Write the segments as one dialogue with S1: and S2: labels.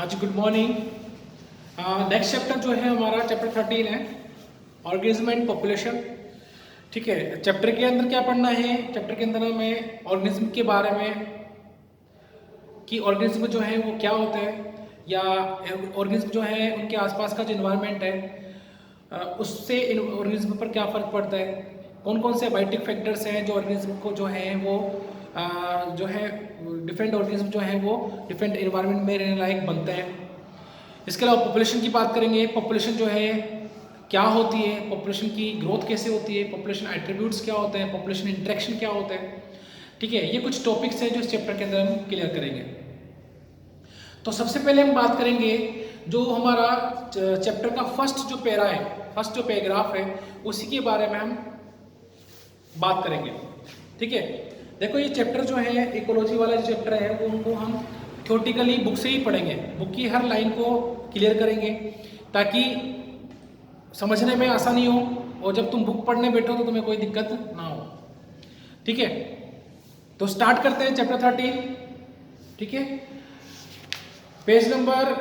S1: हाँ जी, good morning. Next chapter जो है हमारा चैप्टर 13 है, ऑर्गेनिज्म एंड पॉपुलेशन। ठीक है, चैप्टर के अंदर क्या पढ़ना है? चैप्टर के अंदर हमें ऑर्गेनिज्म के बारे में कि ऑर्गेनिज्म जो है वो क्या होता है, या ऑर्गेनिज्म जो है उनके आसपास का जो इन्वायरमेंट है उससे ऑर्गेनिज्म पर क्या फ़र्क पड़ता है, कौन कौन से बायोटिक फैक्टर्स हैं जो ऑर्गेनिज्म को जो है वो जो है डिफरेंट ऑर्गेनिज्म जो है वो डिफरेंट इन्वायरमेंट में रहने लायक बनते हैं। इसके अलावा पॉपुलेशन की बात करेंगे। पॉपुलेशन जो है क्या होती है, पॉपुलेशन की ग्रोथ कैसे होती है, पॉपुलेशन एट्रीब्यूट्स क्या होते हैं, पॉपुलेशन इंटरेक्शन क्या होता है। ठीक है, ये कुछ टॉपिक्स हैं जो इस चैप्टर के अंदर हम क्लियर करेंगे। तो सबसे पहले हम बात करेंगे जो हमारा चैप्टर का फर्स्ट जो पैरा है, फर्स्ट जो पैराग्राफ है, उसी के बारे में हम बात करेंगे। ठीक है, देखो ये चैप्टर जो है इकोलॉजी वाला जो चैप्टर है वो उनको हम थ्योरेटिकली बुक से ही पढ़ेंगे, बुक की हर लाइन को क्लियर करेंगे ताकि समझने में आसानी हो, और जब तुम बुक पढ़ने बैठो तो तुम्हें कोई दिक्कत ना हो। ठीक है, तो स्टार्ट करते हैं चैप्टर 13। ठीक है, पेज नंबर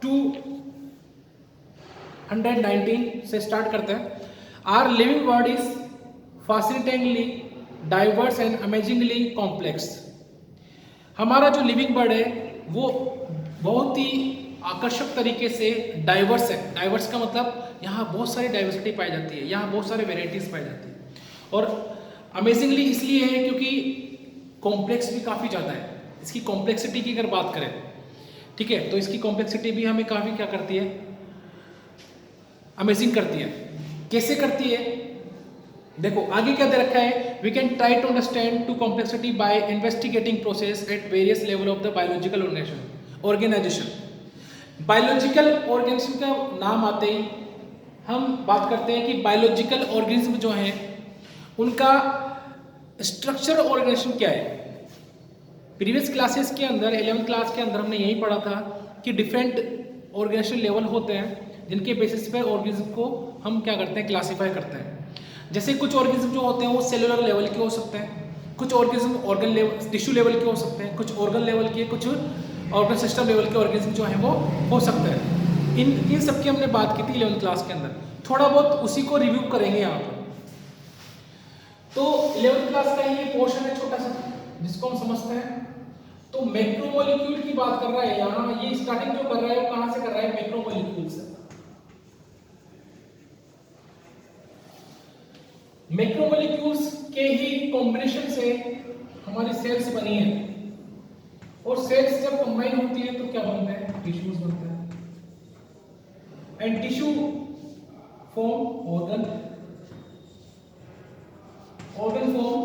S1: 219 से स्टार्ट करते हैं। Our living world is fascinatingly diverse and amazingly complex। हमारा जो लिविंग बर्ड है वो बहुत ही आकर्षक तरीके से डाइवर्स है। डाइवर्स का मतलब यहाँ बहुत सारी डाइवर्सिटी पाई जाती है, यहाँ बहुत सारे वेराइटीज पाई जाती है, और अमेजिंगली इसलिए है क्योंकि कॉम्प्लेक्स भी काफ़ी ज़्यादा है। इसकी कॉम्प्लेक्सिटी की अगर बात करें, ठीक है, तो इसकी कॉम्प्लेक्सिटी भी हमें काफ़ी क्या करती है, अमेजिंग करती है। कैसे करती है? देखो आगे क्या दे रखा है, we can try to understand to complexity by investigating process at various level of the biological organisation. Biological organism का नाम आते ही हम बात करते हैं कि बायोलॉजिकल ऑर्गेनिज्म जो हैं उनका स्ट्रक्चर ऑर्गेनाइजेशन क्या है। प्रीवियस क्लासेस के अंदर 11th क्लास के अंदर हमने यही पढ़ा था कि डिफरेंट ऑर्गेनाइजेशन लेवल होते हैं जिनके बेसिस पे ऑर्गेनिज्म को हम क्या करते हैं, क्लासीफाई करते हैं। जैसे कुछ ऑर्गेनिज्म जो होते हैं वो सेलुलर लेवल के हो सकते हैं, कुछ organism organ level tissue level के हो सकते हैं, कुछ ऑर्गन लेवल के, कुछ ऑर्गन सिस्टम लेवल के ऑर्गेनिज्म जो है वो हो सकते हैं। इन सब की हमने बात की थी 11th क्लास के अंदर, थोड़ा बहुत उसी को रिव्यू करेंगे यहाँ पर। तो 11th क्लास का ये पोर्शन है छोटा सा जिसको हम समझते हैं। तो मैक्रोमोलिक्यूल की बात कर रहा है यहाँ, ये स्टार्टिंग जो कर रहा है वो कहाँ से कर रहा है, मैक्रोमोलिक्यूल से। मैक्रोमोलिक्यूल्स के ही कॉम्बिनेशन से हमारी सेल्स बनी है, और सेल्स जब कंबाइन होती है तो क्या बनते हैं, टिश्यूज बनते हैं, and tissue form organ, organ form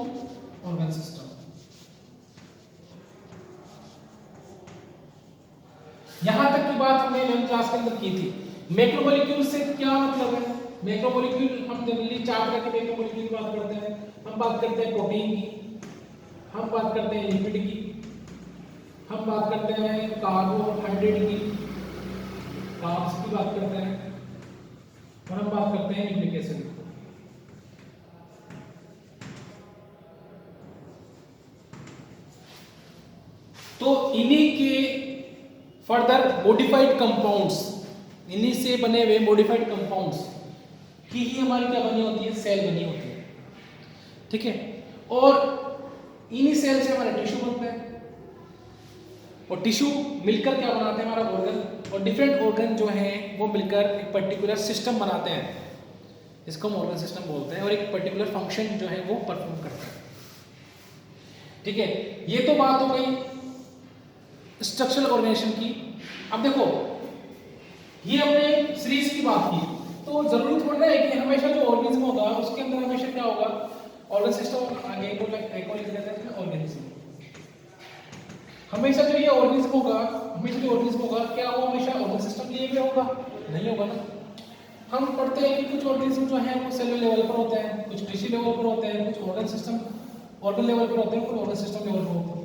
S1: organ system. यहां तक की बात हमने 11th क्लास के अंदर की थी। मैक्रोमोलिक्यूल से क्या मतलब है? मैक्रोमोलिक्यूल हम जनरली 4 तरह के मैक्रोमोलिक्यूल की बात करते हैं। हम बात करते हैं प्रोटीन की, हम बात करते हैं लिपिड की, हम बात करते हैं कार्बोहाइड्रेट की, कार्ब्स की बात करते हैं, और हम बात करते हैं न्यूक्लिक एसिड की। तो इन्हीं के फर्दर मॉडिफाइड कंपाउंड्स, इन्हीं से बने हुए मॉडिफाइड कंपाउंड्स की ही हमारी क्या बनी होती है, सेल बनी होती है। ठीक है, और इन्हीं सेल से हमारे टिश्यू बनते हैं, और टिश्यू मिलकर क्या बनाते हैं, हमारा ऑर्गन, और डिफरेंट ऑर्गन जो हैं वो मिलकर एक पर्टिकुलर सिस्टम बनाते हैं जिसको हम ऑर्गन सिस्टम बोलते हैं, और एक पर्टिकुलर फंक्शन जो है वो परफॉर्म करता है। ठीक है, ये तो बात हो गई स्ट्रक्चरल ऑर्गेनाइजेशन की। अब देखो ये हमने सीरीज की बात की, तो जरूरी थोड़ा है कि हमेशा जो ऑर्गेनिज्म होगा उसके अंदर हमेशा क्या होगा, ऑर्गन सिस्टम, आगे एक लिख देते हैं ऑर्गेनिज्म। हमेशा जो ये ऑर्गेनिज्म होगा, हमेशा जो ऑर्गेनिज्म होगा क्या वो हमेशा ऑर्गन सिस्टम लिए हुए होगा? नहीं होगा ना। हम पढ़ते हैं कि कुछ ऑर्गेनिज्म जो है वो सेलुलर लेवल पर होते हैं, कुछ टिश्यू लेवल पर होते हैं, कुछ ऑर्गन सिस्टम ऑर्गन लेवल पर होते हैं, कुछ ऑर्गन सिस्टम लेवल पर होते हैं।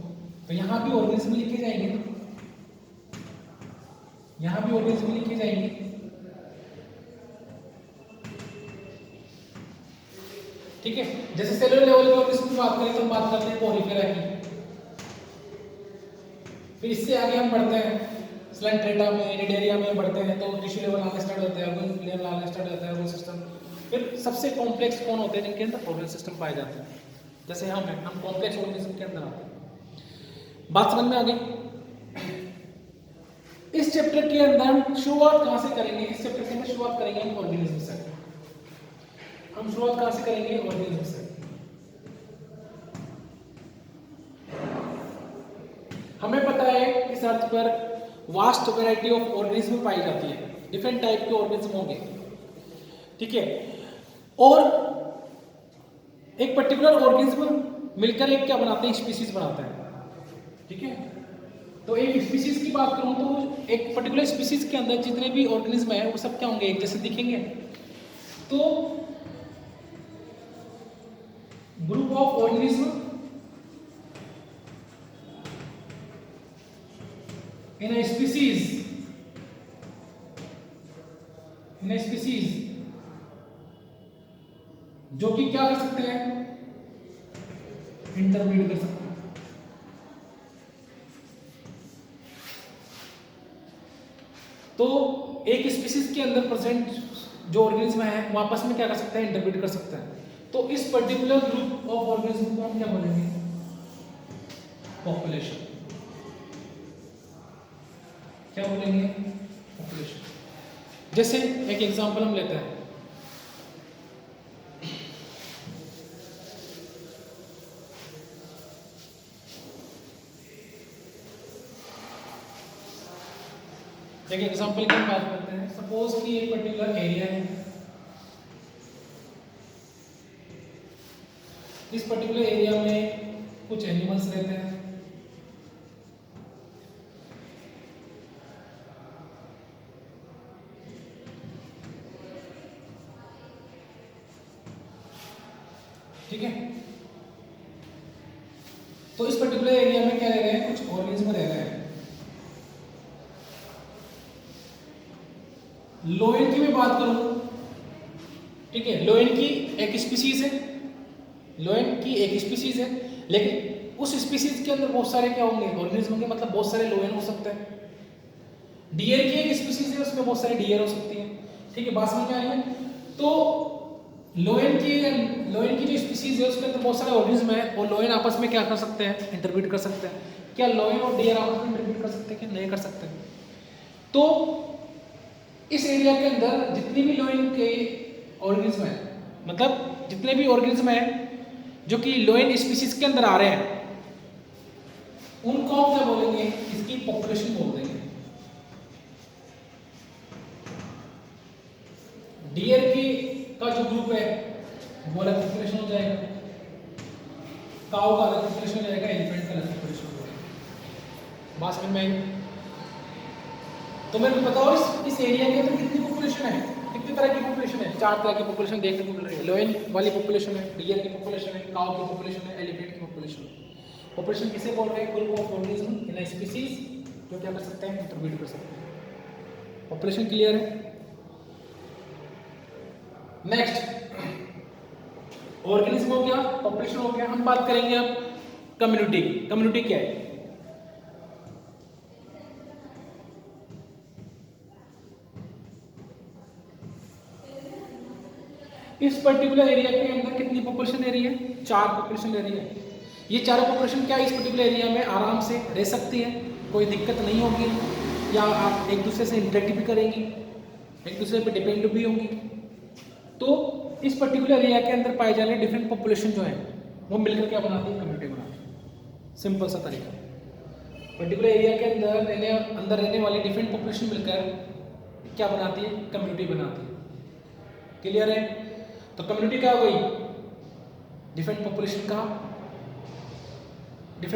S1: तो यहाँ भी ऑर्गेनिज्म लिखे जाएंगे, यहाँ भी ऑर्गेनिज्म लिखे जाएंगे। ठीक है, जैसे सेलुलर लेवल के ऑर्गेनिज्म की बात करें तो हम बात करते हैं पोरिफेरा की, फिर इससे आगे हम बढ़ते हैं स्लेंट्रेटा में एरिडेरिया में बढ़ते हैं तो टिश्यू लेवल आना स्टार्ट होता है, ऑर्गन लेवल आना स्टार्ट होता है, ऑर्गन सिस्टम। फिर सबसे कॉम्प्लेक्स कौन होते हैं जिनके अंदर ऑर्गन सिस्टम पाए जाते हैं, जैसे हम कॉम्प्लेक्स ऑर्गेनिज्म के अंदर आते हैं। बात समझ में आ गई? इस चैप्टर के अंदर हम शुरुआत कहां से करेंगे? इस चैप्टर के अंदर शुरुआत करेंगे हम ऑर्गेनिज्म से। हम शुरुआत कहां से करेंगे? ऑर्गेनिज्म से। हमें पता है इस अर्थ पर वास्ट वैरायटी ऑफ ऑर्गेनिज्म पाई जाती है, डिफरेंट टाइप के ऑर्गेनिज्म होंगे, ठीक है। और एक पर्टिकुलर ऑर्गेनिज्म मिलकर एक क्या बनाते हैं? स्पीशीज बनाता है, ठीक है। तो एक स्पीशीज की बात करूं तो एक पर्टिकुलर स्पीशीज के अंदर जितने भी ऑर्गेनिज्म है वो सब क्या होंगे? एक जैसे दिखेंगे। तो group of organism in a species जो कि क्या कर सकते हैं? इंटरब्रीड कर सकते हैं। तो एक स्पीशीज के अंदर प्रेजेंट जो ऑर्गेनिज्म है वो आपस में क्या कर सकते हैं? इंटरब्रीड कर सकते हैं। तो इस पर्टिकुलर ग्रुप ऑफ ऑर्गेनिज्म को हम क्या बोलेंगे? पॉपुलेशन। क्या बोलेंगे? पॉपुलेशन। जैसे एक एग्जांपल हम लेते हैं, एक एग्जांपल की बात करते हैं। सपोज कि एक पर्टिकुलर एरिया है, इस पर्टिकुलर एरिया में कुछ एनिमल्स रहते हैं, ठीक है। तो इस पर्टिकुलर एरिया में क्या रह रहे हैं? कुछ ऑर्गेनिज्म रह रहे हैं। लोयन की मैं बात करूं, ठीक है, लोयन की एक स्पीशीज है, लोयन की एक स्पीशीज है, लेकिन उस स्पीशीज के अंदर बहुत सारे क्या होंगे? ऑर्गेनिज्म होंगे, मतलब बहुत सारे लोयन हो सकते हैं। डियर की एक स्पीशीज है, उसमें बहुत सारे डियर हो सकती है, ठीक है। बात समझ में आ रही है? तो लोयन की जो स्पीशीज है उसके अंदर बहुत सारे ऑर्गेनिज्म है और लोयन आपस में क्या कर सकते हैं? इंटरब्रीड कर सकते हैं। क्या लोयन और डियर आपस में इंटरब्रीड कर सकते हैं कि नहीं कर सकते? तो इस एरिया के अंदर जितनी भी लोयन के ऑर्गेनिज्म है, मतलब जितने भी ऑर्गेनिज्म है जो कि लोयन स्पीशीज के अंदर आ रहे हैं, उनको हम क्या बोलेंगे? इसकी पॉपुलेशन बोल देंगे। डियर की का जो ग्रुप है वो अलग पॉपुलेशन हो जाएगा, काऊ का अलग पॉपुलेशन हो जाएगा, एलिफेंट का अलग पॉपुलेशन हो जाएगा। बात समझ में आई? तो मेरे को बताओ इस एरिया के अंदर कितनी पॉपुलेशन है? कितनी तरह की पॉपुलेशन है? 4 तरह की पॉपुलेशन देखने को मिल रही है। लोयन वाली पॉपुलेशन है, डियर की पॉपुलेशन है, काऊ की पॉपुलेशन है, एलिफेंट की पॉपुलेशन है। पॉपुलेशन किसे बोल रहे हैं? Group of organism in a species जो क्या कर सकते हैं? इंटरब्रीड कर सकते हैं। पॉपुलेशन क्लियर है? नेक्स्ट, ऑर्गेनिज्म हो गया, पॉपुलेशन हो गया। हम बात करेंगे अब कम्युनिटी की। कम्युनिटी क्या है? इस पर्टिकुलर एरिया के अंदर कितनी पॉपुलेशन रह रही है? 4 पॉपुलेशन रह रही है। ये चारों पॉपुलेशन क्या इस पर्टिकुलर एरिया में आराम से रह सकती है, कोई दिक्कत नहीं होगी, या आप एक दूसरे से इंटरेक्ट भी करेंगी, एक दूसरे पे डिपेंड भी होंगी। तो इस पर्टिकुलर एरिया के अंदर पाए जाने डिफरेंट पॉपुलेशन जो है वो मिलकर क्या बनाती है? कम्युनिटी बनाती है। सिंपल सा तरीका, पर्टिकुलर एरिया के अंदर रहने वाली डिफरेंट पॉपुलेशन मिलकर क्या बनाती है? कम्युनिटी बनाती है। क्लियर है? तो कम्युनिटी क्या हो गई? डिफरेंट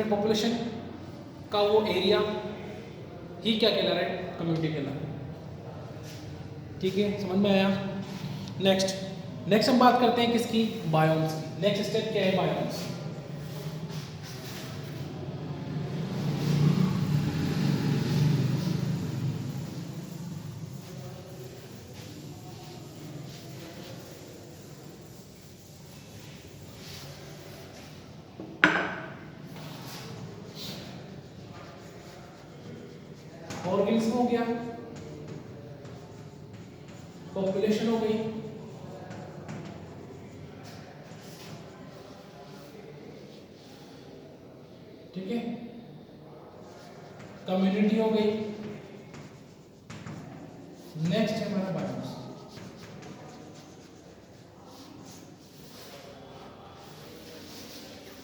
S1: पॉपुलेशन का वो एरिया ही क्या कहला रहा है? कम्युनिटी कहला रहा है। ठीक है, समझ में आया? नेक्स्ट हम बात करते हैं किसकी? बायोम्स की। नेक्स्ट स्टेप क्या है? बायोम्स। ऑर्गेनिज्म ऑर्गेनिज्म हो गया, पॉपुलेशन हो गई, ठीक है, कम्युनिटी हो गई, नेक्स्ट है हमारा बायोम्स।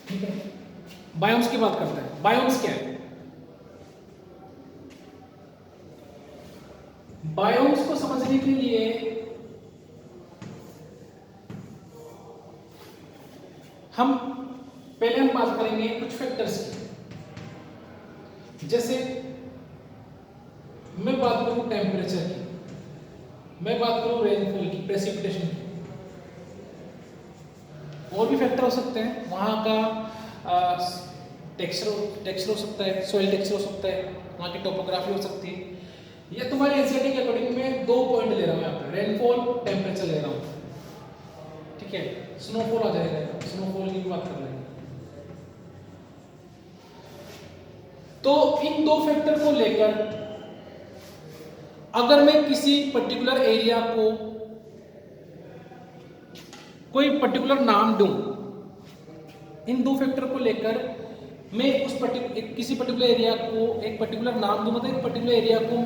S1: ठीक है, बायोम्स की बात करते हैं। बायोम्स क्या है? बायोम्स को समझने के लिए हम पहले बात करेंगे कुछ फैक्टर्स की। जैसे मैं बात करूं टेम्परेचर की, मैं बात करूं रेनफॉल की, प्रेसिपिटेशन की, और भी फैक्टर हो सकते हैं। वहां का टेक्सचर हो सकता है, सॉइल टेक्सचर हो सकता है, वहां की टोपोग्राफी हो सकती है। ये तुम्हारे एनसीईआरटी के अकॉर्डिंग मैं 2 पॉइंट ले रहा हूं यहाँ पे, रेनफॉल, टेम्परेचर ले रहा हूं। ठीक है, स्नोफॉल आ जाएगा, स्नोफॉल की भी बात कर लेंगे। तो इन 2 फैक्टर को लेकर अगर मैं किसी पर्टिकुलर एरिया को कोई पर्टिकुलर नाम दूं, इन 2 फैक्टर को लेकर मैं उस किसी पर्टिकुलर एरिया को एक पर्टिकुलर नाम दूं, मतलब एक पर्टिकुलर एरिया को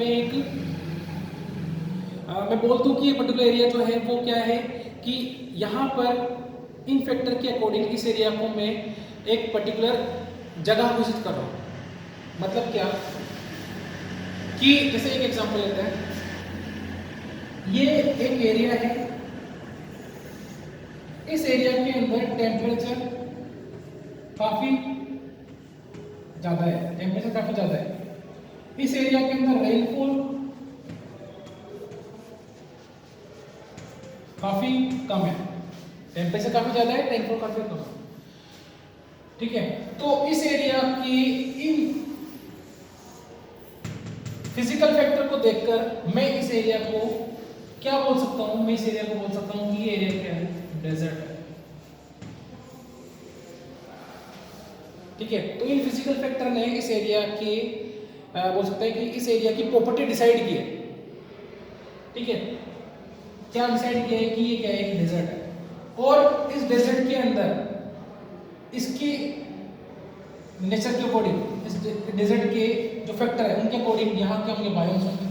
S1: मैं बोल दूं कि ये पर्टिकुलर एरिया जो है वो क्या है कि यहाँ पर इन फैक्टर के अकॉर्डिंग इस एरिया को मैं एक पर्टिकुलर जगह घोषित कर रहा हूँ। मतलब क्या कि जैसे एक एग्जांपल लेते हैं, ये एक एरिया है, इस एरिया के अंदर टेम्परेचर काफी ज्यादा है, टेम्परेचर काफी ज्यादा है। इस एरिया के अंदर रेनफॉल काफी कम है, टेम्परेचर काफी ज्यादा है, रेनफॉल काफी कम है। ठीक है, तो इस एरिया की इन फिजिकल फैक्टर को देखकर मैं इस एरिया को क्या बोल सकता हूं? मैं इस एरिया को बोल सकता हूं कि ये एरिया क्या है? डेजर्ट है। ठीक है, तो इन फिजिकल फैक्टर ने इस एरिया की बोल सकते हैं कि इस एरिया की प्रॉपर्टी डिसाइड की है। ठीक है, क्या डिसाइड किया है कि ये क्या है? एक डेजर्ट है। और इस डेजर्ट के अंदर इसकी नेचर के अकॉर्डिंग, इस डेजर्ट के जो फैक्टर है उनके अकॉर्डिंग यहाँ क्या होंगे? बायोम्स होंगे,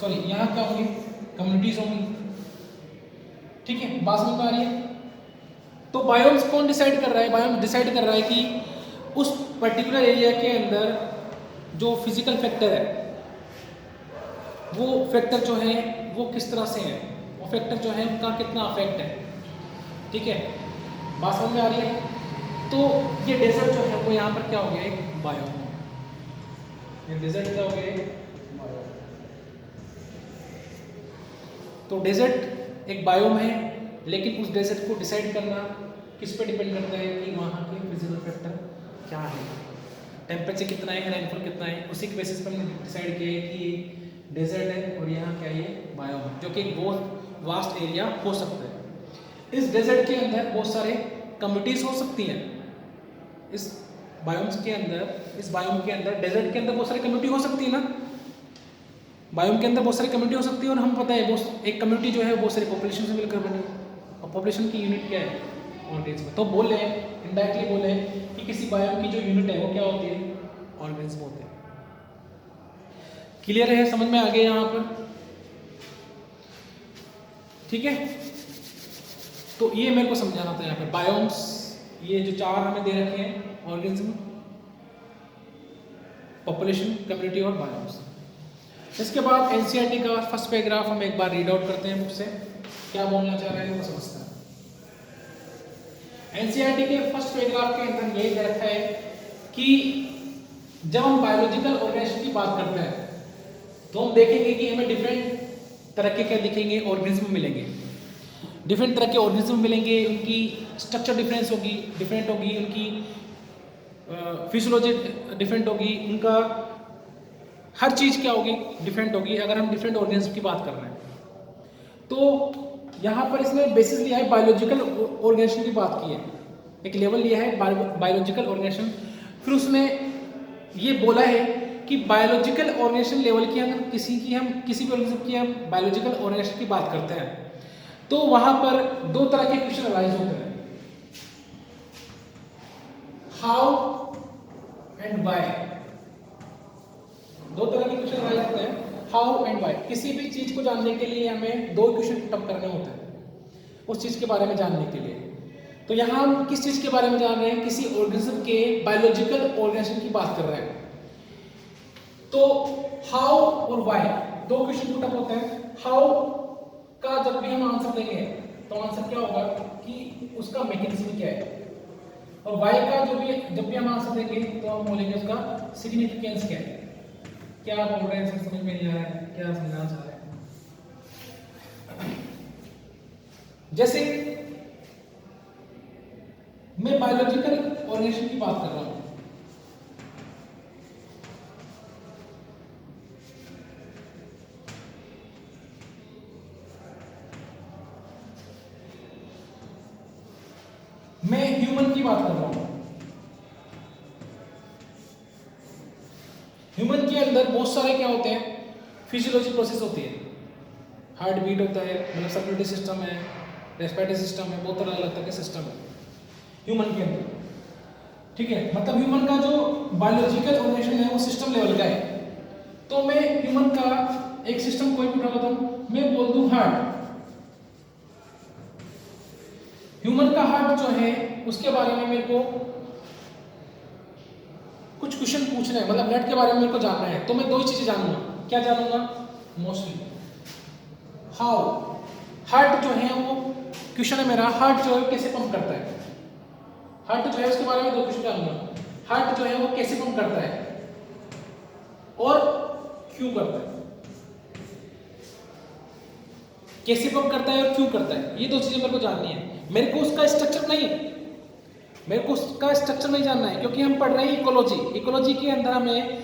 S1: सॉरी यहाँ क्या होंगे? कम्युनिटीज होंगी। ठीक है, बात समझ में आ रही है? तो बायोम्स कौन डिसाइड कर रहा है? बायोम डिसाइड कर रहा है कि उस पर्टिकुलर एरिया के अंदर जो फिजिकल फैक्टर है वो फैक्टर जो है वो किस तरह से है, वो फैक्टर जो है उनका कितना अफेक्ट है। ठीक है, बात समझ में आ रही है? तो ये डेजर्ट जो है वो यहाँ पर क्या हो गया? एक बायोम। ये डेजर्ट क्या हो गया? एक बायोम। तो डेजर्ट एक बायोम है, लेकिन उस डेजर्ट को डिसाइड करना किस पे डिपेंड करता है कि वहाँ के फिजिकल फैक्टर क्या है, टेम्परेचर कितना है, रेनफॉल कितना है। उसी के बेसिस पर हमने डिसाइड किया है कि ये डेजर्ट है और यहाँ क्या है? ये बायोम है, जो कि एक बहुत वास्ट एरिया हो सकता है। इस डेजर्ट के अंदर बहुत सारे कम्युनिटीज हो सकती हैं। इस बायोम्स के अंदर, इस बायोम के अंदर, डेजर्ट के अंदर बहुत सारी कम्युनिटी हो सकती है ना, बायोम के अंदर बहुत सारी कम्युनिटी हो सकती है। और हम पता है एक कम्युनिटी जो है बहुत सारी पॉपुलेशन से मिलकर बनी है, और पॉपुलेशन की यूनिट क्या है? ऑर्गेनिज्म। तो बोल रहे हैं, इनडायरेक्टली बोल रहे हैं कि किसी बायोम की जो यूनिट है वो क्या होती है? ऑर्गेनिज्म होते हैं। क्लियर है? समझ में आ गया यहाँ पर? ठीक है, तो ये मेरे को समझाना था यहाँ पे बायोम्स, ये जो 4 हमें दे रखे हैं, ऑर्गेनिज्म, पॉपुलेशन, कम्युनिटी और बायोम्स। इसके बाद एनसीईआरटी का फर्स्ट पैराग्राफ हम एक बार रीड आउट करते हैं बुक से, क्या बोलना चाह रहे हैं वो समझते हैं। एनसीईआरटी के फर्स्ट पैराग्राफ के अंदर ये दे रखा है कि जब हम बायोलॉजिकल ऑर्गेनाइजेशन की बात करते हैं तो हम देखेंगे कि हमें डिफरेंट तरह के क्या दिखेंगे? ऑर्गेनिज्म मिलेंगे। डिफरेंट तरह के ऑर्गेनिज्म मिलेंगे, उनकी स्ट्रक्चर डिफरेंस होगी, डिफरेंट होगी, उनकी फिजियोलॉजी डिफरेंट होगी, उनका हर चीज़ क्या होगी? डिफरेंट होगी। अगर हम डिफरेंट ऑर्गेनिज्म की बात कर रहे हैं तो यहाँ पर इसने बेसिस लिया है बायोलॉजिकल ऑर्गेनाइजेशन की बात की है, एक लेवल लिया है बायोलॉजिकल ऑर्गेनाइजेशन। फिर उसने ये बोला है कि बायोलॉजिकल ऑर्गेनाइजेशन लेवल की हम किसी भी ऑर्गेनिज्म की हम बायोलॉजिकल ऑर्गेनाइजेशन की बात करते हैं तो वहां पर दो तरह के क्वेश्चन अराइज होते हैं, हाउ एंड व्हाई। दो तरह के क्वेश्चन अराइज होते हैं, हाउ एंड व्हाई। किसी भी चीज को जानने के लिए हमें दो क्वेश्चन पुटअप करने होते हैं उस चीज के बारे में जानने के लिए। तो यहाँ हम किस चीज के बारे में जान रहे हैं, किसी ऑर्गेनिज्म के बायोलॉजिकल ऑर्गेनाइजेशन की बात कर रहे हैं। तो हाउ और व्हाई दो क्वेश्चन पुटअप होते हैं। हाउ का जब भी हम आंसर देंगे तो आंसर क्या होगा कि उसका मैकेनिज्म क्या है, और व्हाई का जब भी हम आंसर देंगे तो हम बोलेंगे उसका सिग्निफिकेंस क्या है। क्या बोल रहे हैं समझ में नहीं आ रहा है, क्या समझाना चाह रहे हैं। जैसे मैं बायोलॉजिकल ऑर्गेनाइजेशन की बात कर रहा हूं, मैं ह्यूमन की बात कर रहा हूं। ह्यूमन के अंदर बहुत सारे क्या होते हैं, फिजियोलॉजी प्रोसेस होती है, हार्ट बीट होता है, मतलब सर्कुलेटरी सिस्टम है, रेस्पिरेटरी सिस्टम है, बहुत अलग अलग तरह के सिस्टम है ह्यूमन के अंदर। ठीक है, मतलब ह्यूमन का जो बायोलॉजिकल ऑर्गेनाइजेशन है वो सिस्टम लेवल का है। तो मैं ह्यूमन का एक सिस्टम कोई भी उठा लेता हूं, मैं बोल दूं हार्ट। ह्यूमन का हार्ट जो है उसके बारे में मेरे को कुछ क्वेश्चन पूछना है, मतलब ब्लड के बारे में मेरे को जानना है, तो मैं दो ही चीजें जानूंगा। क्या जानूंगा मोस्टली, हाउ, हार्ट जो है वो क्वेश्चन है मेरा, हार्ट जो है कैसे पंप करता है। हार्ट जो है उसके बारे में दो क्वेश्चन जानूंगा, हार्ट जो है वो कैसे पंप करता है और क्यों करता है, कैसे पंप करता है और क्यों करता है, ये दो चीजें मेरे को जाननी है। मेरे को उसका स्ट्रक्चर नहीं जानना है, क्योंकि हम पढ़ रहे हैं इकोलॉजी। इकोलॉजी के अंदर हमें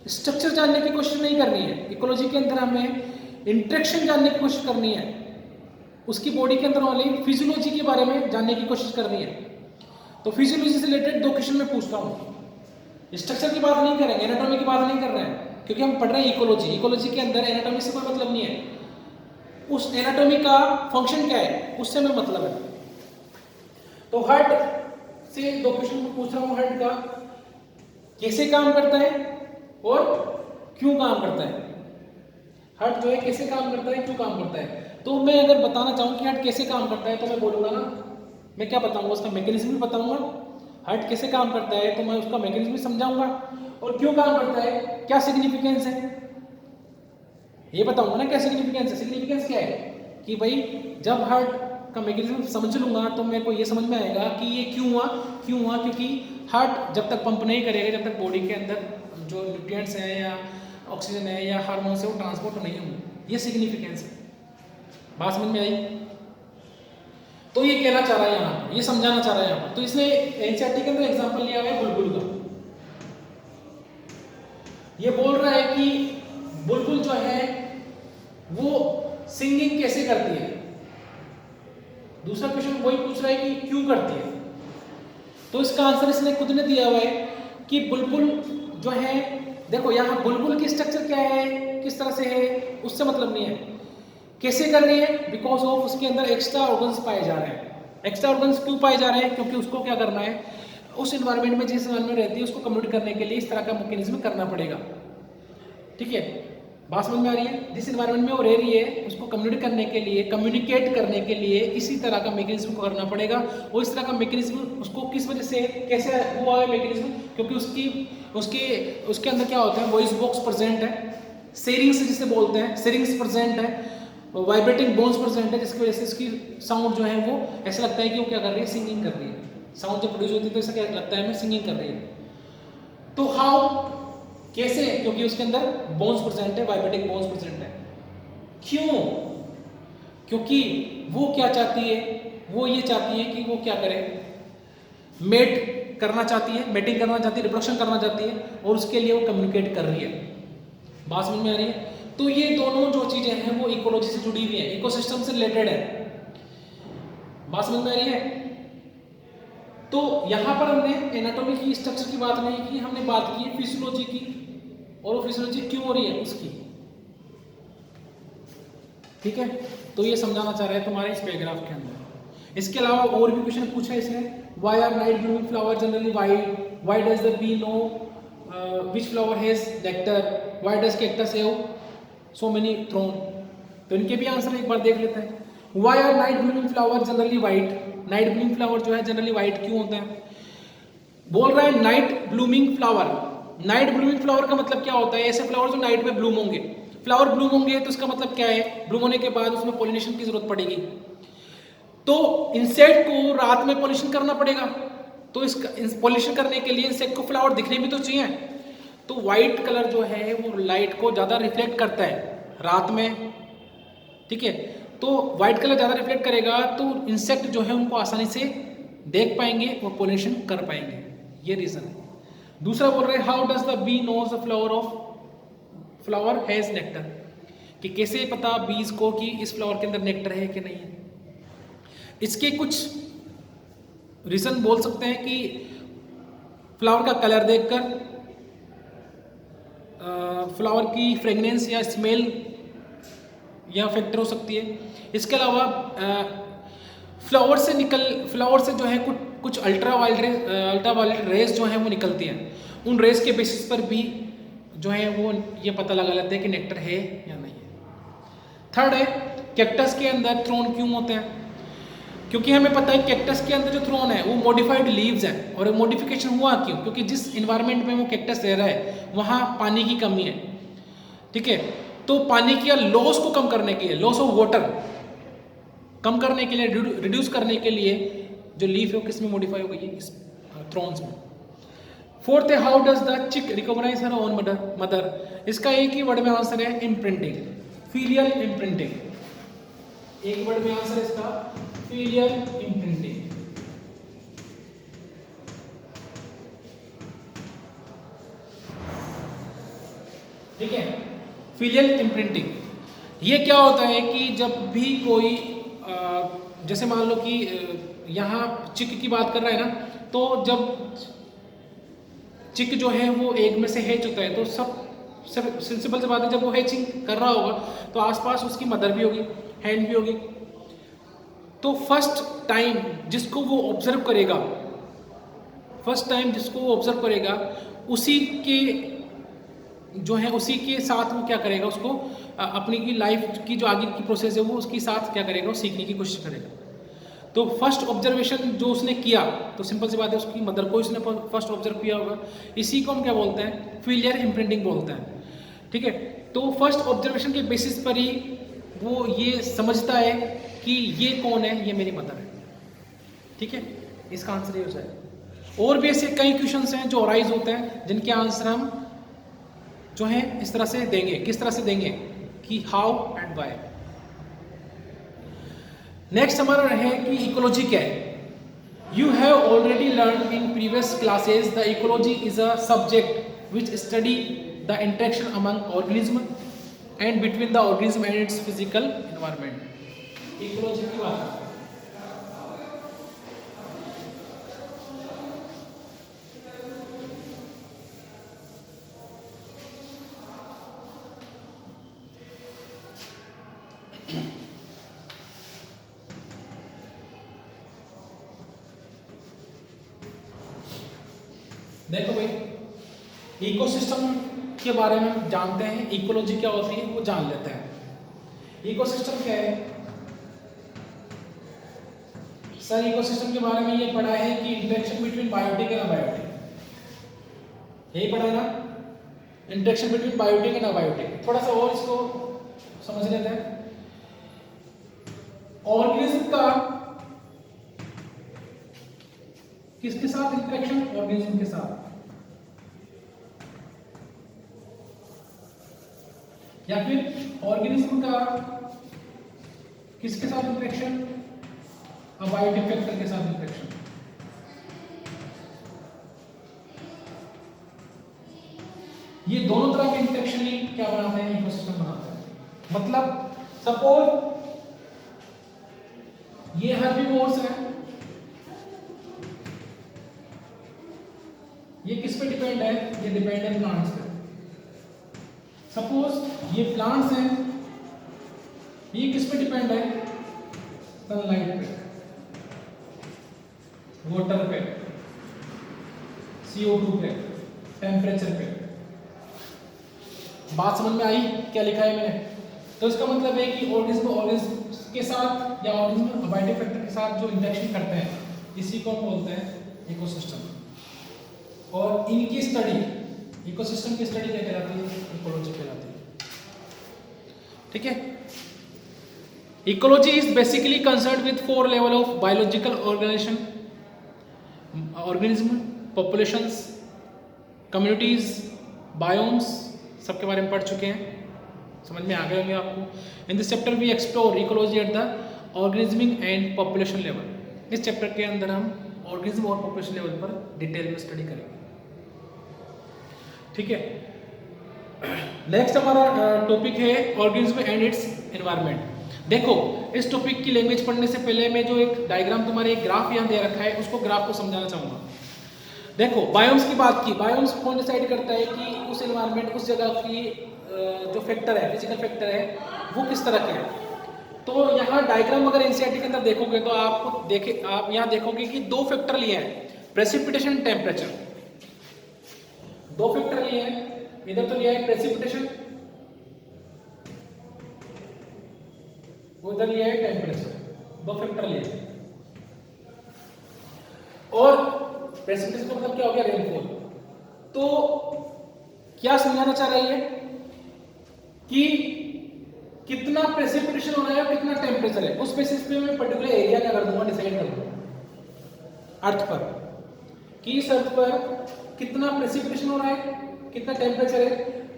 S1: स्ट्रक्चर जानने की कोशिश नहीं करनी है, इकोलॉजी के अंदर हमें इंटरेक्शन जानने की कोशिश करनी है, उसकी बॉडी के अंदर वाली फिजियोलॉजी के बारे में जानने की कोशिश करनी है। तो फिजियोलॉजी से रिलेटेड दो क्वेश्चन मैं पूछता हूँ, स्ट्रक्चर की बात नहीं करेंगे, एनाटॉमी की बात नहीं कर रहे हैं, क्योंकि हम पढ़ रहे हैं इकोलॉजी। इकोलॉजी के अंदर एनाटॉमी से कोई मतलब नहीं है, उस एनाटॉमी का फंक्शन क्या है उससे हमें मतलब है। तो हार्ट से दो क्वेश्चन पूछ रहा हूं, हार्ट का कैसे काम करता है और क्यों काम करता है। हार्ट जो है कैसे काम करता है, क्यों काम करता है। तो मैं अगर बताना चाहूं कि हार्ट कैसे काम करता है तो मैं बोलूंगा ना, मैं क्या बताऊंगा, उसका मैकेनिज्म भी बताऊंगा। हार्ट कैसे काम करता है तो मैं उसका मैकेनिज्म भी समझाऊंगा, और क्यों काम करता है, क्या सिग्निफिकेंस है ये बताऊंगा ना। क्या सिग्निफिकेंस है, सिग्निफिकेंस क्या है कि भाई जब हार्ट का मैकेनिज्म समझ लूंगा तो मेरे को ये समझ में आएगा कि ये क्यों हुआ क्योंकि हार्ट जब तक पंप नहीं करेगा, जब तक बॉडी के अंदर जो न्यूट्रिएंट्स हैं या ऑक्सीजन है या हार्मोन है वो ट्रांसपोर्ट नहीं होंगे। ये सिग्निफिकेंस है, बात समझ में आई। तो ये कहना चाह रहा है यहाँ, ये समझाना चाह रहा है यहाँ। तो इसने एनसीईआरटी के अंदर एग्जाम्पल लिया हुआ है बुलबुल का। ये बोल रहा है कि बुलबुल जो है वो सिंगिंग कैसे करती है। दूसरा क्वेश्चन वही पूछ रहा है कि क्यों करती है। तो इसका आंसर इसने खुद ने दिया हुआ है कि बुलबुल जो है, देखो यहाँ बुलबुल की स्ट्रक्चर क्या है, किस तरह से है, उससे मतलब नहीं है, कैसे कर रही है, बिकॉज ऑफ उसके अंदर एक्स्ट्रा ऑर्गन्स पाए जा रहे हैं। एक्स्ट्रा ऑर्गन्स क्यों पाए जा रहे हैं, क्योंकि उसको क्या करना है, उस एनवायरमेंट में जिस एनवायरमेंट में रहती है उसको कम्युनिकेट करने के लिए इस तरह का मैकेनिज्म करना पड़ेगा। ठीक है, बात समझ में आ रही है। जिस एनवायरमेंट में वो रह रही है उसको कम्युनिकेट करने के लिए इसी तरह का मैकेनिज्म को करना पड़ेगा। और इस तरह का मैकेनिज्म उसको किस वजह से, कैसे हुआ है मैकेनिज्म, क्योंकि उसके अंदर क्या होता है, वॉइस बॉक्स प्रेजेंट है, सेरिंग्स जिसे बोलते हैं, सेरिंग्स प्रेजेंट है, वाइब्रेटिंग बोन्स प्रेजेंट है, जिसकी वजह से इसकी साउंड जो है वो ऐसा लगता है कि वो क्या कर रही है, सिंगिंग कर रही है। साउंड जब प्रोड्यूस होती है तो ऐसा क्या लगता है, हमें सिंगिंग कर रही है। तो हाउ, कैसे, क्योंकि उसके अंदर बोन्स प्रेजेंट है, वाइब्रेटिंग बोन्स प्रेजेंट है। क्यों, क्योंकि वो क्या चाहती है, वो ये चाहती है कि वो क्या करे, मेट करना चाहती है, मेटिंग करना चाहती है, रिप्रोडक्शन करना चाहती है, और उसके लिए वो कम्युनिकेट कर रही है। बात समझ में आ रही है। तो ये दोनों जो चीजें हैं वो इकोलॉजी से जुड़ी हुई है, इकोसिस्टम से रिलेटेड है। बात समझ में आ रही है। तो यहां पर हमने एनाटॉमी की, स्ट्रक्चर की बात नहीं की, हमने बात की फिजियोलॉजी की। और वो फिजियोलॉजी क्यों हो रही है उसकी। ठीक है, तो ये समझाना चाह रहे हैं तुम्हारे इस पैराग्राफ के अंदर। इसके अलावा और भी क्वेश्चन पूछा है इसने, why are night blooming flower generally white, why does the bee know which flower has nectar, why does cactus have so many thorn. तो इनके भी आंसर एक बार देख लेते हैं। Why are night blooming flower generally white, night blooming flower जो है जनरली वाइट क्यों होता है। बोल रहा है night blooming flower, night blooming flower का मतलब क्या होता है, ऐसे फ्लावर जो नाइट में ब्लूम होंगे। फ्लावर ब्लूम होंगे तो इसका मतलब क्या है, ब्लूम होने के बाद उसमें पॉलिनेशन की जरूरत पड़ेगी, तो इंसेक्ट को रात में पॉलिनेशन करना पड़ेगा। तो इसका पॉलिनेशन करने के लिए इंसेक्ट को फ्लावर दिखने भी तो चाहिए। तो व्हाइट कलर जो है वो लाइट को ज़्यादा रिफ्लेक्ट करता है रात में। ठीक है, तो व्हाइट कलर ज़्यादा रिफ्लेक्ट करेगा तो इंसेक्ट जो है उनको आसानी से देख पाएंगे और पॉलिनेशन कर पाएंगे, ये रीज़न है। दूसरा बोल रहे हैं how does the bee knows the flower has nectar, कि कैसे पता बीज को कि इस फ्लावर के अंदर नेक्टर है कि नहीं है। इसके कुछ रीजन बोल सकते हैं कि फ्लावर का कलर देखकर, फ्लावर की फ्रेगनेंस या स्मेल या फैक्टर हो सकती है। इसके अलावा फ्लावर से जो है कुछ अल्ट्रावायलेट रेस जो है वो निकलती हैं, उन रेस के बेसिस पर भी जो है वो ये पता लगा लेते हैं कि नेक्टर है या नहीं है। थर्ड है कैक्टस के अंदर थ्रोन क्यों होते हैं, क्योंकि हमें पता है कैक्टस के अंदर जो थ्रोन है वो मॉडिफाइड लीव्स हैं, और मॉडिफिकेशन हुआ क्यों, क्योंकि जिस इन्वायरमेंट में वो कैक्टस रह रहा है वहाँ पानी की कमी है। ठीक है, तो पानी की लॉस को कम करने के लिए, लॉस ऑफ वाटर कम करने के लिए, रिड्यूस करने के लिए जो लीफ है वो किस में मॉडिफाई हो गई है, इस थ्रोन्स में। फोर्थ है how does the chick recognise her own mother, इसका एक ही वर्ड में आंसर है इम्प्रिंटिंग, फीलियल इम्प्रिंटिंग। एक वर्ड में आंसर है इसका फीलियल इम्प्रिंटिंग। ठीक है, फीलियल इम्प्रिंटिंग ये क्या होता है कि जब भी कोई जैसे मान लो कि यहाँ चिक की बात कर रहा है ना, तो जब चिक जो है वो एग में से हैच होता है तो सब सिंपल से बात है, जब वो हैचिंग कर रहा होगा तो आसपास उसकी मदर भी होगी, हैंड भी होगी। तो फर्स्ट टाइम जिसको वो ऑब्जर्व करेगा उसी के जो है उसी के साथ वो क्या करेगा, उसको अपनी की लाइफ की जो आगे की प्रोसेस है वो उसके साथ क्या करेगा, वो सीखने की कोशिश करेगा। तो फर्स्ट ऑब्जर्वेशन जो उसने किया, तो सिंपल सी बात है उसकी मदर को इसने फर्स्ट ऑब्जर्व किया होगा, इसी को हम क्या बोलते हैं, फीलियर इम्प्रिंटिंग बोलते हैं। ठीक है, तो फर्स्ट ऑब्जर्वेशन के बेसिस पर ही वो ये समझता है कि ये कौन है, ये मेरी मदर है। ठीक है, इसका आंसर ये हो जाएगा। और भी ऐसे कई क्वेश्चंस हैं जो अराइज होते हैं जिनके आंसर हम जो है इस तरह से देंगे। किस तरह से देंगे कि हाउ एंड व्हाई। नेक्स्ट हमारा है कि इकोलॉजी क्या है। You have already learn in previous classes the ecology is a subject which study the interaction among organism and between the organism and it's physical environment. Ecology की बात देखो भाई, ecosystem के बारे में जानते हैं, इकोलॉजी क्या होती है वो जान लेते हैं। इकोसिस्टम क्या है सर, इकोसिस्टम के बारे में ये पढ़ा है कि interaction between biotic and abiotic, यही पढ़ा है ना, interaction between biotic and abiotic. थोड़ा सा और इसको समझ लेते हैं। ऑर्गेनिज्म का किसके साथ इंटरेक्शन, ऑर्गेनिज्म के साथ, या फिर ऑर्गेनिज्म का किसके साथ इंटरेक्शन, अबायोटिक फैक्टर के साथ इंटरेक्शन। ये दोनों तरह के इंटरेक्शन ही क्या बनाते हैं, इकोसिस्टम बनाते हैं। मतलब सपोज ये हर्बीवोर्स है, ये किस पे डिपेंड है, ये डिपेंड है प्लांट्स पे। ठीक है, ये प्लांट्स पे डिपेंड है, ये क्या है, ये एनिमल्स है। ये एनिमल्स क्या है, ये सपोज ये प्लांट्स हैं, ये किस पे डिपेंड है? सनलाइट पे, वाटर पे, CO2 पे, टेम्परेचर पे। बात समझ में आई क्या लिखा है मैंने? तो इसका मतलब है कि ऑर्गेनिज्म के साथ या ऑर्गेनिज्म अबाइडिंग फैक्टर के साथ जो इंटरेक्शन करते हैं, इसी को हम बोलते हैं इकोसिस्टम। और इनकी स्टडी, इकोसिस्टम की स्टडी क्या कहलाती है? इकोलॉजी कहलाती है। ठीक है। Ecology is basically concerned with 4 level of biological organism, populations, communities, biomes, सबके बारे में पढ़ चुके हैं, समझ में आ गए होंगे आपको। In this chapter we explore ecology at the organismic and population level. इस चैप्टर के अंदर हम ऑर्गेनिज्म और पॉपुलेशन लेवल पर डिटेल में स्टडी करेंगे। ठीक है। नेक्स्ट हमारा टॉपिक है ऑर्गेनिज्म एंड इट्स एनवायरनमेंट। देखो, इस टॉपिक की लैंग्वेज पढ़ने से पहले मैं जो एक डायग्राम, तुम्हारे एक ग्राफ यहाँ दे रखा है, उसको ग्राफ को समझाना चाहूँगा। देखो, बायोम्स की बात की, बायोम्स कौन डिसाइड करता है कि उस एनवायरनमेंट, उस जगह की जो फैक्टर है, फिजिकल फैक्टर है, वो किस तरह के हैं। तो यहाँ डायग्राम अगर एनसीईआरटी के अंदर देखोगे तो आप यहाँ देखोगे कि 2 फैक्टर लिए हैं, प्रेसिपिटेशन, टेम्परेचर। 2 फैक्टर लिए हैं, इधर तो लिया है प्रेसिपिटेशन, उधर लिया है टेम्परेचर। 2 फैक्टर लिए हैं। और प्रेसिपिटेशन का मतलब क्या हो गया? रेनफॉल। तो क्या समझाना चाह रही है कि कितना प्रेसिपिटेशन हो रहा है और कितना टेम्परेचर है, उस बेसिस पे मैं पर्टिकुलर एरिया क्या कर दूंगा, डिसाइड कर दूंगा अर्थ पर, कि इस अर्थ पर कितना प्रेसिपिटेशन हो रहा है, कितना टेम्परेचर है।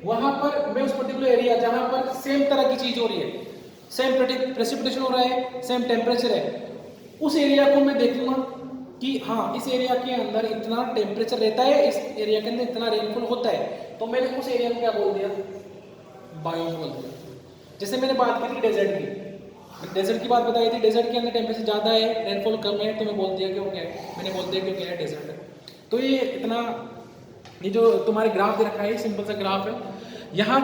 S1: वहां पर मैं उस पर्टिकुलर एरिया जहां पर सेम तरह की चीज हो रही है, सेम प्रेसिपिटेशन हो रहा है, सेम टेम्परेचर है, उस एरिया को मैं देखूंगा कि हाँ, इस एरिया के अंदर इतना टेम्परेचर रहता है, इस एरिया के अंदर इतना रेनफॉल होता है। तो मैंने उस एरिया को क्या बोल दिया? बायोम बोल दिया। जैसे मैंने बात की थी डेजर्ट की, डेजर्ट की बात बताई थी, डेजर्ट के अंदर टेम्परेचर ज़्यादा है, रेनफॉल कम है, तो मैं बोल दिया कि वो क्या है, मैंने बोल दिया कि वो क्या है, डेजर्ट है। तो ये इतना, ये जो तुम्हारे ग्राफ दे रखा है, सिंपल सा ग्राफ है। यहाँ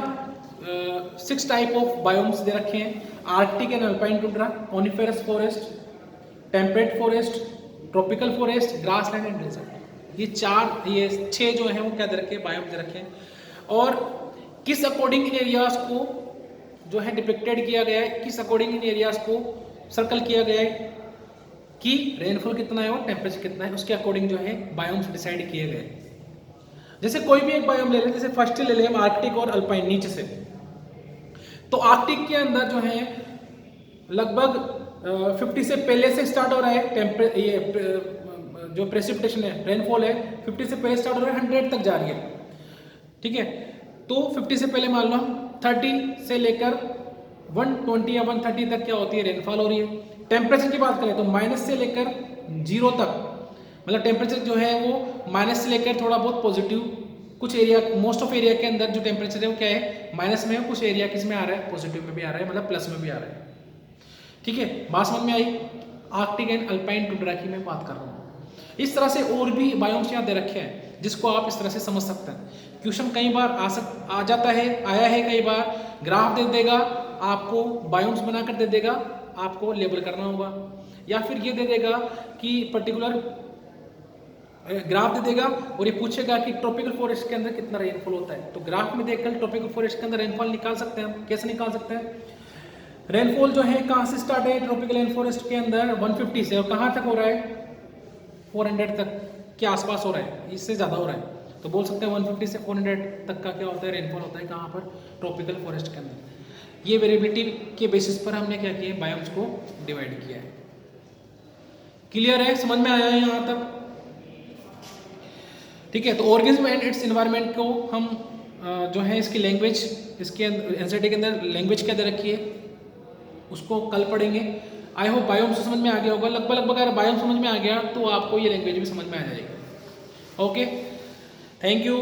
S1: 6 टाइप ऑफ बायोम्स दे रखे हैं: arctic and alpine tundra, coniferous forest, temperate forest, tropical forest, grassland and desert. ये 6 जो है वो क्या दे रखे हैं? बायोम दे रखे हैं। और किस अकॉर्डिंग इन एरियाज को जो है डिपिक्टेड किया गया है, किस अकॉर्डिंग इन एरियाज को सर्कल किया गया है कि रेनफॉल कितना है और टेम्परेचर कितना है, उसके अकॉर्डिंग जो है बायोम्स डिसाइड किए गए। जैसे कोई भी एक बायोम ले लें, जैसे फर्स्ट ले लें हम आर्कटिक और अल्पाइन नीचे से। तो आर्कटिक के अंदर जो है लगभग 50 से पहले से स्टार्ट हो रहा है, ये जो प्रेसिपिटेशन है, रेनफॉल है, 50 से पहले स्टार्ट हो रहा है, 100 तक जा रही है। ठीक है। तो 50 से पहले मान लो 30 से लेकर 120 या 130 तक क्या होती है? रेनफॉल हो रही है। टेम्परेचर की बात करें तो माइनस से लेकर 0 तक, मतलब टेम्परेचर जो है वो माइनस से लेकर थोड़ा बहुत पॉजिटिव, कुछ एरिया, मोस्ट ऑफ एरिया के अंदर जो टेम्परेचर है वो क्या है? माइनस में है। कुछ एरिया किस में आ रहा है? पॉजिटिव में भी आ रहा है, मतलब प्लस में भी आ रहा है। ठीक है, बात समझ में आई? आर्कटिक एंड अल्पाइन टुंड्रा की मैं बात कर रहा हूँ। इस तरह से और भी बायोम्स यहाँ दे रखे हैं जिसको आप इस तरह से समझ सकते हैं। क्वेश्चन कई बार आ जाता है, आया है कई बार, ग्राफ दे देगा आपको, बायोम्स बनाकर दे देगा, आपको लेबल करना होगा, या फिर ये दे देगा कि पर्टिकुलर ग्राफ दे देगा और ये पूछेगा कि ट्रॉपिकल फॉरेस्ट के अंदर कितना रेनफॉल होता है। तो ग्राफ में देखकर ट्रॉपिकल फॉरेस्ट के अंदर रेनफॉल निकाल सकते हैं हम। कैसे निकाल सकते हैं? रेनफॉल जो है कहाँ से स्टार्ट है? ट्रॉपिकल रेन फॉरेस्ट के अंदर 150 से, और कहाँ तक हो रहा है? 400 तक के आसपास हो रहा है, इससे ज़्यादा हो रहा है। तो बोल सकते हैं 150 से 400 तक का क्या होता है? रेनफॉल होता है। कहाँ पर? ट्रॉपिकल फॉरेस्ट के अंदर। ये वेरिएबिलिटी के बेसिस पर हमने क्या किया? बायोम्स को डिवाइड किया है। क्लियर है? समझ में आया है यहाँ तक? ठीक है। तो ऑर्गेनिज्म एंड इट्स एनवायरनमेंट को हम जो है इसकी लैंग्वेज, इसके एनसीईआरटी के अंदर लैंग्वेज क्या दे रखी है उसको कल पढ़ेंगे। आई होप बायोम समझ में आ गया होगा। लगभग अगर बायोम समझ में आ गया तो आपको ये लैंग्वेज भी समझ में आ जाएगी। Okay, thank you.